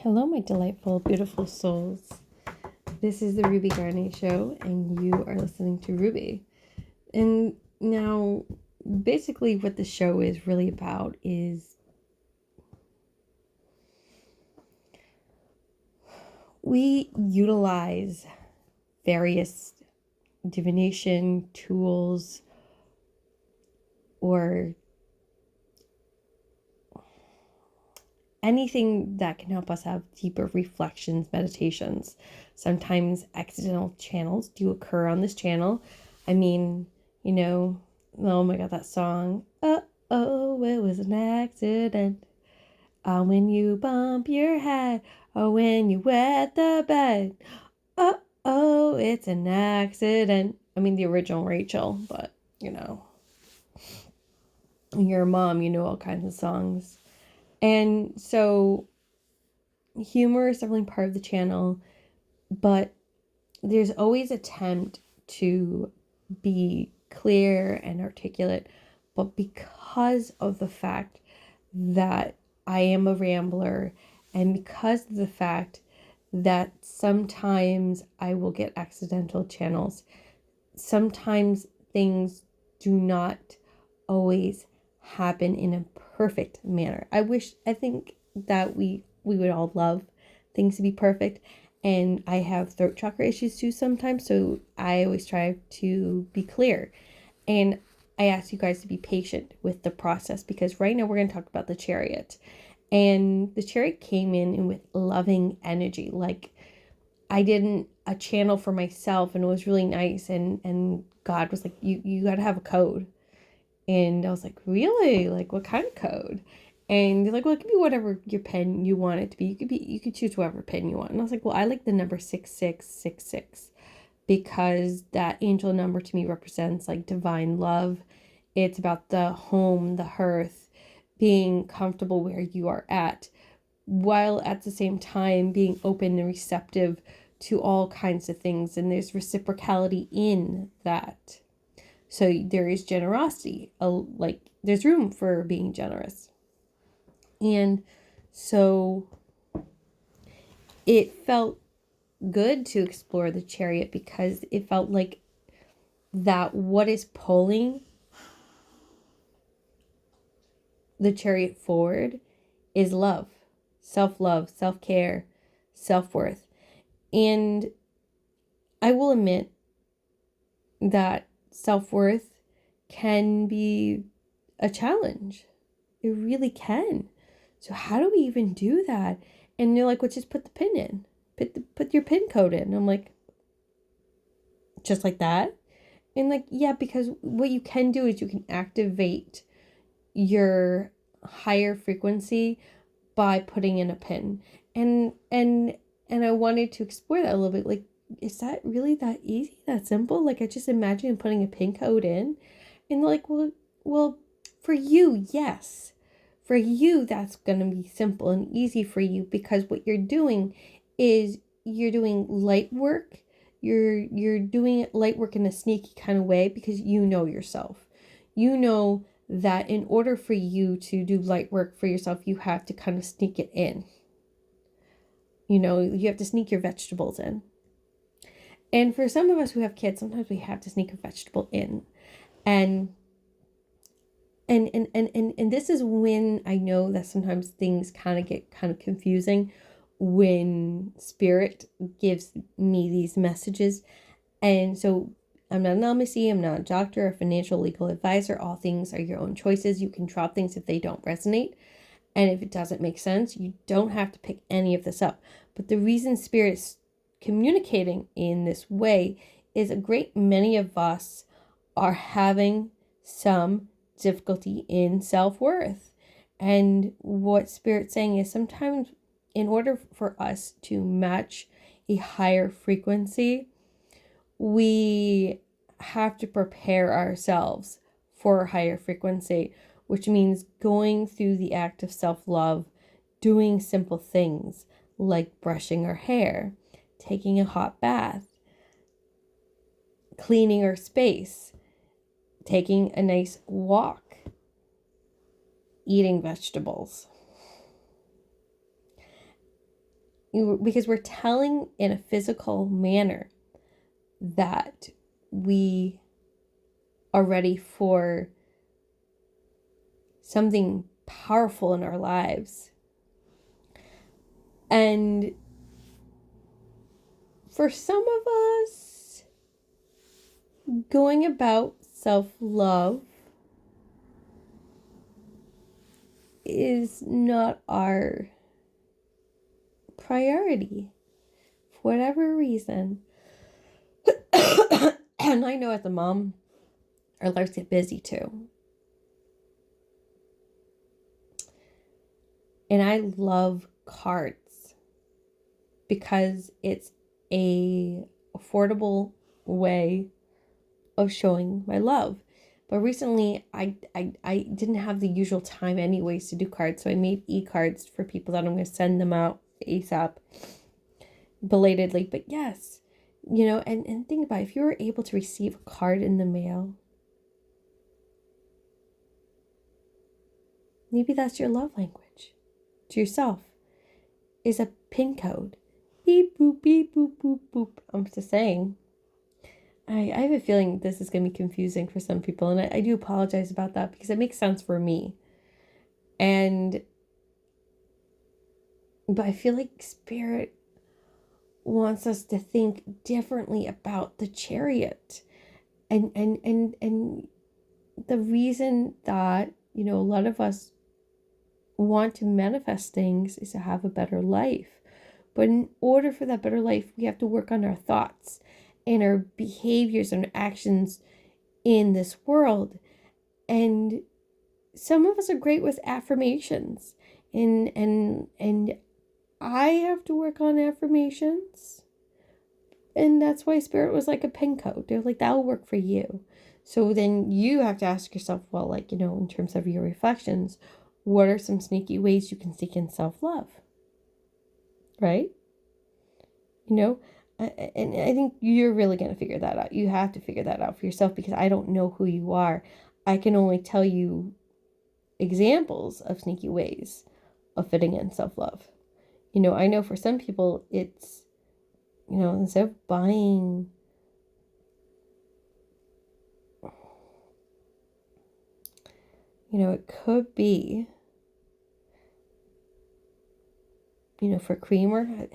Hello, my delightful, beautiful souls. This is the Ruby Garnet Show, and you are listening to Ruby. And now, basically, what the show is really about is we utilize various divination tools or anything that can help us have deeper reflections, meditations. Sometimes accidental channels do occur on this channel. I mean, oh my god, that song. Oh, it was an accident. When you bump your head, or when you wet the bed. Oh, it's an accident. I mean, the original Rachel, but you're a mom, you know all kinds of songs. And so humor is definitely part of the channel, but there's always attempt to be clear and articulate. But because of the fact that I am a rambler, and because of the fact that sometimes I will get accidental channels, sometimes things do not always happen in a perfect manner. I think that we would all love things to be perfect. And I have throat chakra issues too sometimes, so I always try to be clear. And I ask you guys to be patient with the process, because right now we're going to talk about the Chariot. And the Chariot came in with loving energy. Like, I did a channel for myself, and it was really nice. And God was like, you got to have a code. And I was like, really? Like, what kind of code? And they're like, well, it could be whatever your pen you want it to be. You could choose whatever pen you want. And I was like, well, I like the number 6666, because that angel number to me represents like divine love. It's about the home, the hearth, being comfortable where you are at, while at the same time being open and receptive to all kinds of things. And there's reciprocality in that. So there is generosity, like there's room for being generous. And so it felt good to explore the Chariot, because it felt like that what is pulling the Chariot forward is love, self-love, self-care, self-worth. And I will admit that self-worth can be a challenge. It really can. So how do we even do that? And they're like, well, just put the pin in. Put your pin code in. And I'm like, just like that? And like, yeah, because what you can do is you can activate your higher frequency by putting in a pin. And I wanted to explore that a little bit. Like, is that really that easy, that simple? Like, I just imagine putting a pin code in. And they're like, well, for you, yes. For you, that's going to be simple and easy for you, because what you're doing is you're doing light work. You're doing light work in a sneaky kind of way, because you know yourself. You know that in order for you to do light work for yourself, you have to kind of sneak it in. You have to sneak your vegetables in. And for some of us who have kids, sometimes we have to sneak a vegetable in. And this is when I know that sometimes things kind of get kind of confusing when spirit gives me these messages. And so I'm not an LMC, I'm not a doctor, a financial legal advisor. All things are your own choices. You can drop things if they don't resonate. And if it doesn't make sense, you don't have to pick any of this up. But the reason spirit's communicating in this way is a great many of us are having some difficulty in self-worth. And what spirit's saying is, sometimes in order for us to match a higher frequency, we have to prepare ourselves for a higher frequency, which means going through the act of self-love, doing simple things like brushing our hair, taking a hot bath, cleaning our space, taking a nice walk, eating vegetables. because we're telling in a physical manner that we are ready for something powerful in our lives. And for some of us, going about self-love is not our priority for whatever reason. And I know as a mom, our lives get busy too. And I love cards because it's a affordable way of showing my love. But recently I didn't have the usual time anyways to do cards, so I made e-cards for people that I'm going to send them out ASAP, belatedly. But yes, and think about it, if you were able to receive a card in the mail, maybe that's your love language to yourself, is a pin code. Beep, boop, beep, boop, boop, boop. I'm just saying. I have a feeling this is going to be confusing for some people, and I do apologize about that because it makes sense for me. But I feel like Spirit wants us to think differently about the Chariot. And the reason that, a lot of us want to manifest things is to have a better life. But in order for that better life, we have to work on our thoughts and our behaviors and actions in this world. And some of us are great with affirmations. And I have to work on affirmations. And that's why Spirit was like a pin code. They're like, that'll work for you. So then you have to ask yourself, well, in terms of your reflections, what are some sneaky ways you can seek in self-love? Right? And I think you're really going to figure that out. You have to figure that out for yourself because I don't know who you are. I can only tell you examples of sneaky ways of fitting in self-love. I know for some people it's, instead of buying it could be, for creamer, how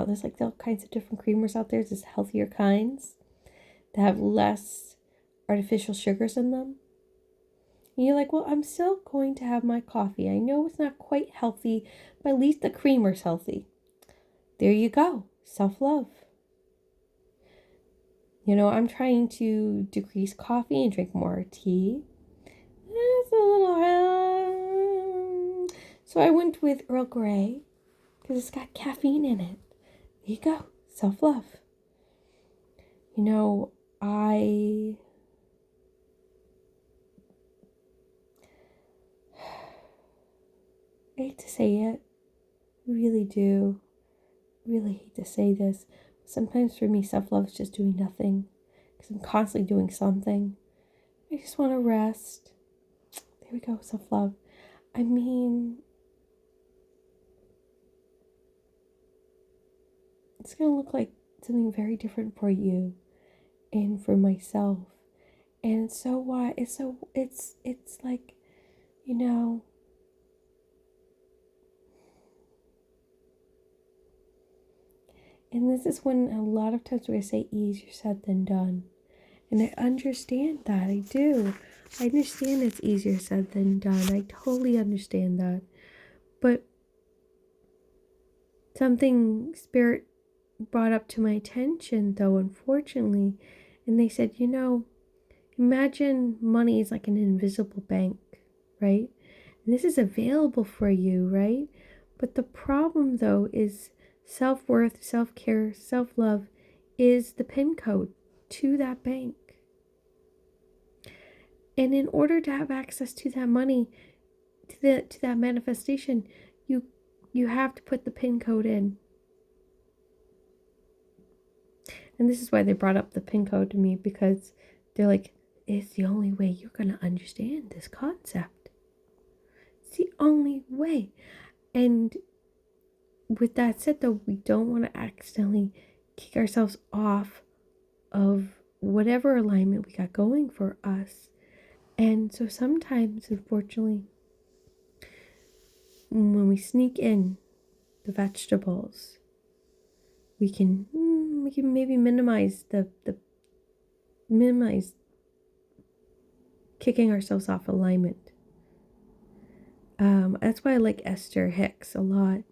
there's like all kinds of different creamers out there. There's healthier kinds that have less artificial sugars in them. And you're like, well, I'm still going to have my coffee. I know it's not quite healthy, but at least the creamer's healthy. There you go. Self-love. I'm trying to decrease coffee and drink more tea. It's a little... So I went with Earl Grey because it's got caffeine in it. There you go. Self-love. I hate to say it. I really do. Really hate to say this. Sometimes for me, self-love is just doing nothing because I'm constantly doing something. I just want to rest. There we go, self-love. I mean, it's going to look like something very different for you and for myself. And so why? It's like, and this is when a lot of times we say easier said than done. And I understand that. I do. I understand it's easier said than done. I totally understand that. But something Spirit brought up to my attention, though, unfortunately. And they said, imagine money is like an invisible bank, right? And this is available for you, right? But the problem, though, is self-worth, self-care, self-love is the PIN code to that bank. And in order to have access to that money, to that manifestation, you have to put the PIN code in. And this is why they brought up the PIN code to me, because they're like, it's the only way you're going to understand this concept. It's the only way. And with that said, though, we don't want to accidentally kick ourselves off of whatever alignment we got going for us. And so sometimes, unfortunately, when we sneak in the vegetables, we can maybe minimize minimize kicking ourselves off alignment. That's why I like Esther Hicks a lot,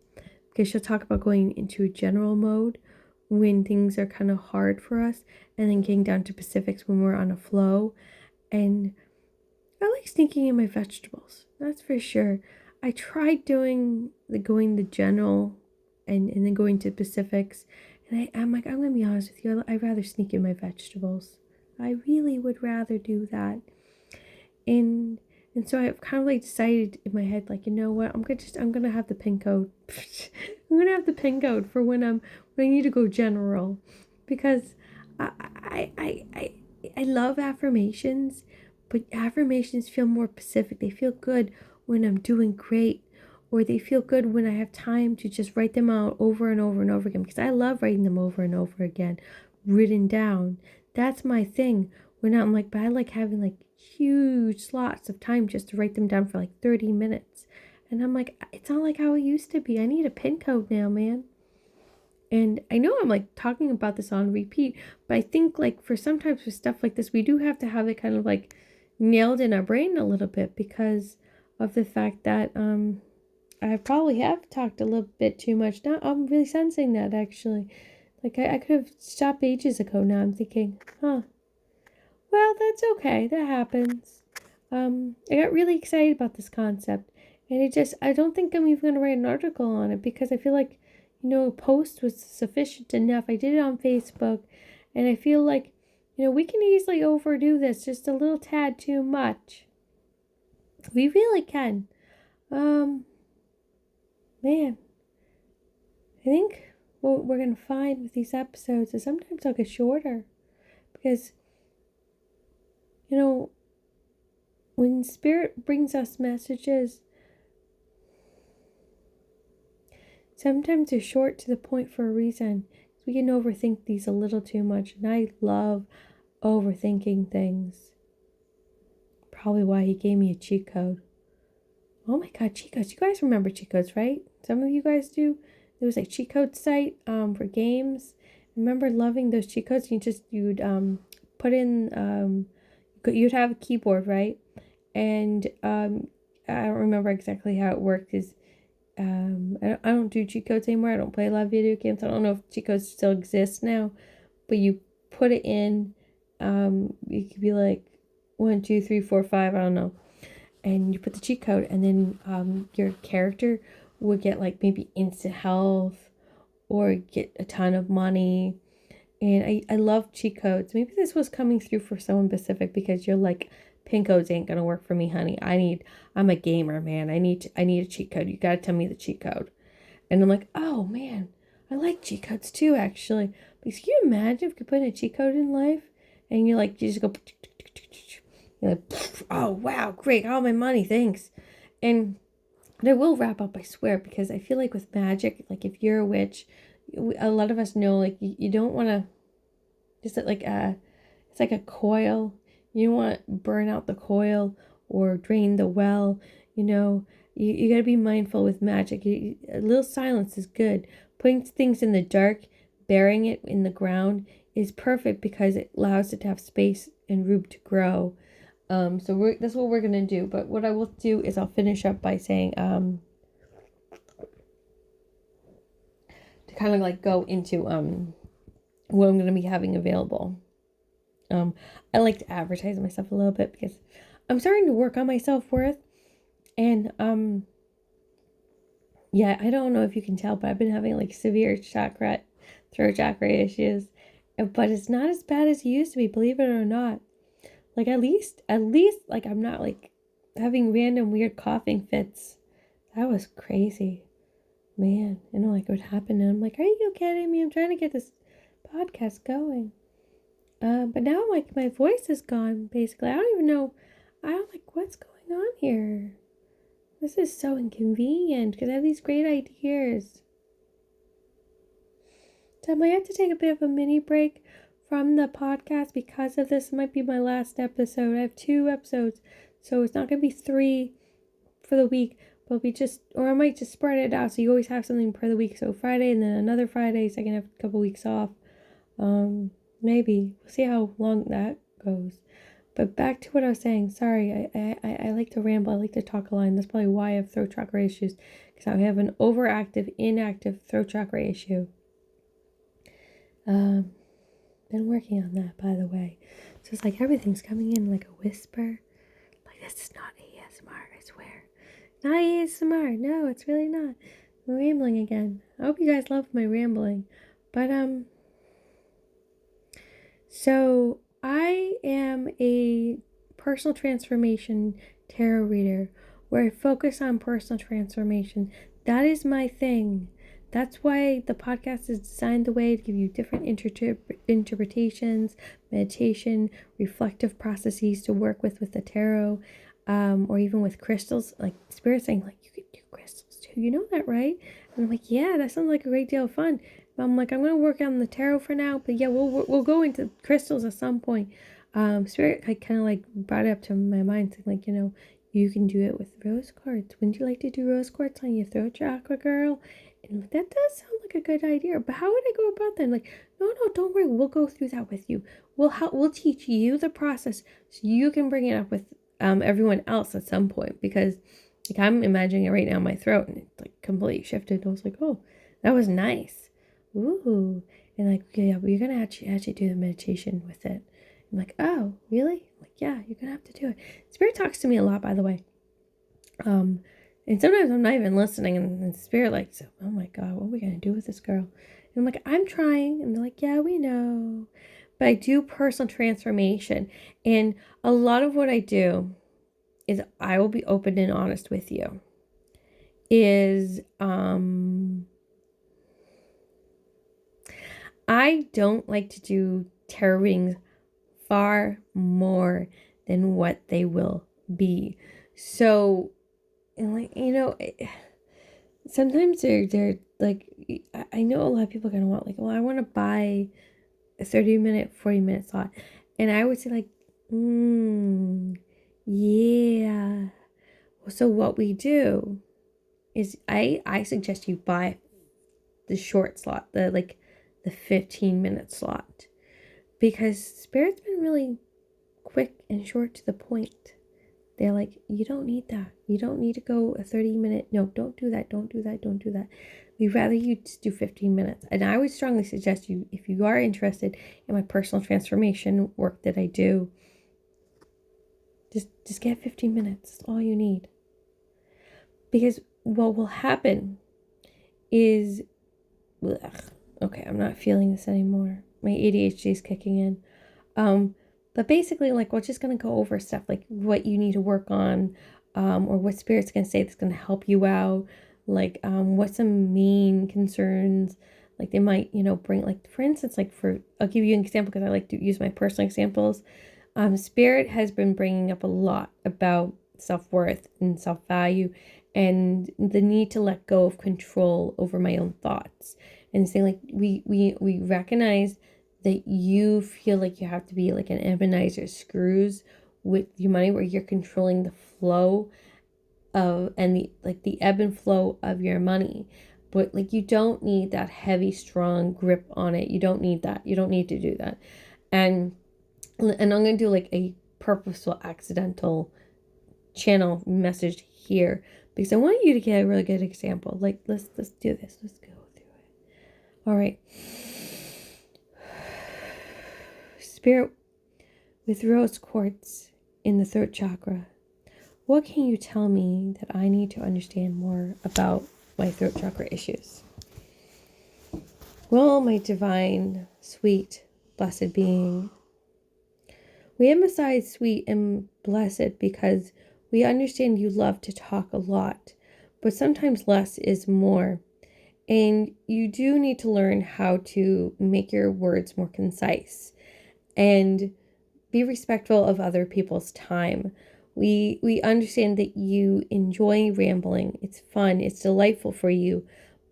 because she'll talk about going into a general mode when things are kind of hard for us, and then getting down to specifics when we're on a flow. And I like sneaking in my vegetables, that's for sure. I tried going the general and then going to specifics, and I'm like, I'm gonna be honest with you, I'd rather sneak in my vegetables. I really would rather do that. And so I've kind of like decided in my head, like, you know what, I'm gonna have the pin code. I'm gonna have the pin code for when I need to go general, because I love affirmations, but affirmations feel more specific. They feel good when I'm doing great, or they feel good when I have time to just write them out over and over and over again, because I love writing them over and over again, written down. That's my thing. When I'm like, but I like having like huge slots of time just to write them down for like 30 minutes. And I'm like, it's not like how it used to be. I need a pin code now, man. And I know I'm like talking about this on repeat, but I think like for sometimes for stuff like this, we do have to have it kind of like nailed in our brain a little bit, because of the fact that I probably have talked a little bit too much. Now I'm really sensing that, actually. Like I could have stopped ages ago. Now I'm thinking, well, that's okay. That happens. I got really excited about this concept, and I don't think I'm even going to write an article on it, because I feel like, a post was sufficient enough. I did it on Facebook, and I feel like, we can easily overdo this just a little tad too much. We really can. Man, I think what we're going to find with these episodes is sometimes they'll get shorter, because, when Spirit brings us messages, sometimes they're short to the point for a reason. We can overthink these a little too much, and I love overthinking things. Probably why he gave me a cheat code. Oh my god, cheat codes. You guys remember cheat codes, right? Some of you guys do. There was a cheat code site for games. I remember loving those cheat codes. You'd put in you'd have a keyboard, right? And I don't remember exactly how it worked. Is I don't do cheat codes anymore. I don't play a lot of video games. I don't know if cheat codes still exist now, but you put it in. It could be like 1, 2, 3, 4, 5. I don't know. And you put the cheat code, and then your character would get like maybe instant health, or get a ton of money. And I love cheat codes. Maybe this was coming through for someone specific, because you're like, pin codes ain't gonna work for me, honey. I'm a gamer, man. I need a cheat code. You gotta tell me the cheat code. And I'm like, oh man, I like cheat codes too, actually. Because can you imagine if you could put in a cheat code in life, and you just go, you're like, oh wow, great, all my money, thanks. And I will wrap up, I swear, because I feel like with magic, like if you're a witch, a lot of us know, like you don't want to just like it's like a coil. You don't want to burn out the coil or drain the well. You got to be mindful with magic. A little silence is good. Putting things in the dark, burying it in the ground is perfect, because it allows it to have space and room to grow. So that's what we're gonna do. But what I will do is I'll finish up by saying to kind of like go into what I'm gonna be having available. I like to advertise myself a little bit, because I'm starting to work on my self-worth, and yeah, I don't know if you can tell, but I've been having like severe throat chakra issues, but it's not as bad as it used to be, believe it or not. Like at least like I'm not like having random weird coughing fits. That was crazy. Man, like what happened, and I'm like, are you kidding me? I'm trying to get this podcast going. But now like my voice is gone, basically. I don't even know. I don't like what's going on here. This is so inconvenient, because I have these great ideas. So I might have to take a bit of a mini break from the podcast because of this. It might be my last episode. I have 2 episodes, so it's not going to be 3 for the week, but it'll be or I might just spread it out so you always have something per the week. So Friday and then another Friday, so I can have a couple weeks off. Maybe. We'll see how long that goes. But back to what I was saying. Sorry, I like to ramble. I like to talk a lot. And that's probably why I have throat chakra issues. Because I have an overactive, inactive throat chakra issue. Been working on that, by the way. So it's like everything's coming in like a whisper. Like, this is not ASMR, I swear. Not ASMR. No, it's really not. I'm rambling again. I hope you guys love my rambling. But, so I am a personal transformation tarot reader where I focus on personal transformation. That is my thing. That's why the podcast is designed the way to give you different interpretations, meditation, reflective processes to work with the tarot, or even with crystals. Like Spirit saying, like, you could do crystals too. You know that, right? And I'm like, yeah, that sounds like a great deal of fun. I'm like, I'm going to work on the tarot for now, but yeah, we'll go into crystals at some point. Spirit kind of like brought it up to my mind, saying like, you can do it with rose quartz. Wouldn't you like to do rose quartz on your throat chakra, girl? And that does sound like a good idea, but how would I go about that? I'm like, no, don't worry, we'll go through that with you. We'll teach you the process so you can bring it up with everyone else at some point, because like I'm imagining it right now in my throat and it's like completely shifted. I was like, oh, that was nice. Ooh. And like, yeah, but you're gonna actually do the meditation with it. I'm like, oh, really? I'm like, yeah, you're gonna have to do it. Spirit talks to me a lot, by the way. And sometimes I'm not even listening, and Spirit like, so, oh my God, what are we gonna do with this girl? And I'm like, I'm trying. And they're like, yeah, we know. But I do personal transformation. And a lot of what I do is, I will be open and honest with you, is I don't like to do tarot readings far more than what they will be. So, and like, sometimes they're like, I know a lot of people are gonna want like, well, I want to buy a 30-minute, 40-minute slot. And I would say like, yeah. So what we do is I suggest you buy the short slot, the 15-minute slot, because Spirit's been really quick and short to the point. They're like, you don't need that. You don't need to go a 30-minute. No, don't do that. Don't do that. Don't do that. We'd rather you just do 15 minutes. And I would strongly suggest you, if you are interested in my personal transformation work that I do, just get 15 minutes. That's all you need. Because what will happen is, okay, I'm not feeling this anymore. My ADHD is kicking in. But basically, like, we're just going to go over stuff like what you need to work on, or what Spirit's going to say that's going to help you out. Like, what some main concerns, like they might, bring, like, for instance, I'll give you an example because I like to use my personal examples. Spirit has been bringing up a lot about self-worth and self-value and the need to let go of control over my own thoughts, and saying like, we recognize that you feel like you have to be like an Ebenezer Scrooge with your money, where you're controlling the flow of, and the ebb and flow of your money. But like, you don't need that heavy, strong grip on it. You don't need that. You don't need to do that. And I'm going to do like a purposeful, accidental channel message here, because I want you to get a really good example. Like, let's do this. Let's go through it. All right. Spirit, with rose quartz in the throat chakra, what can you tell me that I need to understand more about my throat chakra issues? Well, my divine, sweet, blessed being, we emphasize sweet and blessed because we understand you love to talk a lot, but sometimes less is more. And you do need to learn how to make your words more concise and be respectful of other people's time. We understand that you enjoy rambling. It's fun. It's delightful for you.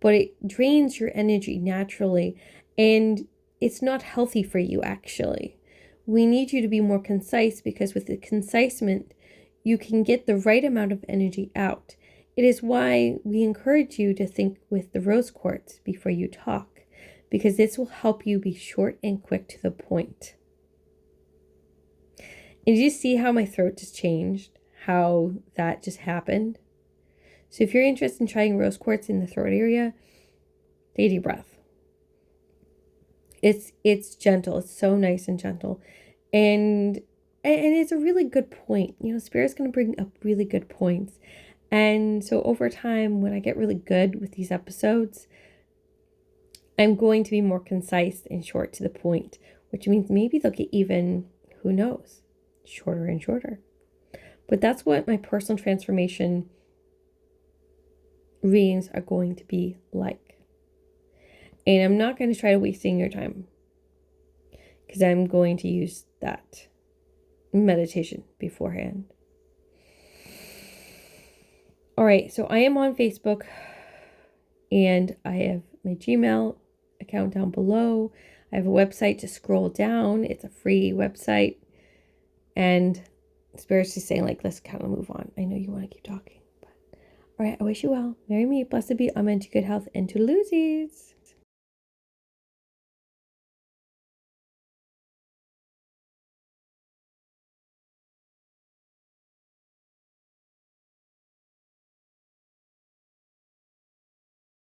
but it drains your energy naturally, and it's not healthy for you, actually. We need you to be more concise, because with the concisement, you can get the right amount of energy out. It is why we encourage you to think with the rose quartz before you talk, because this will help you be short and quick to the point. And did you see how my throat just changed? How that just happened? So if you're interested in trying rose quartz in the throat area, take a deep breath. It's gentle. It's so nice and gentle. And it's a really good point. Spirit's going to bring up really good points. And so over time, when I get really good with these episodes, I'm going to be more concise and short to the point, which means maybe they'll get even, who knows, shorter and shorter. But that's what my personal transformation readings are going to be like. And I'm not going to try to wasting your time, because I'm going to use that meditation beforehand. All right, so I am on Facebook, and I have my Gmail account down below. I have a website to scroll down. It's a free website. And Spirit's just saying, like, let's kind of move on. I know you want to keep talking. But all right, I wish you well. Marry me, blessed be, amen, to good health and to losies.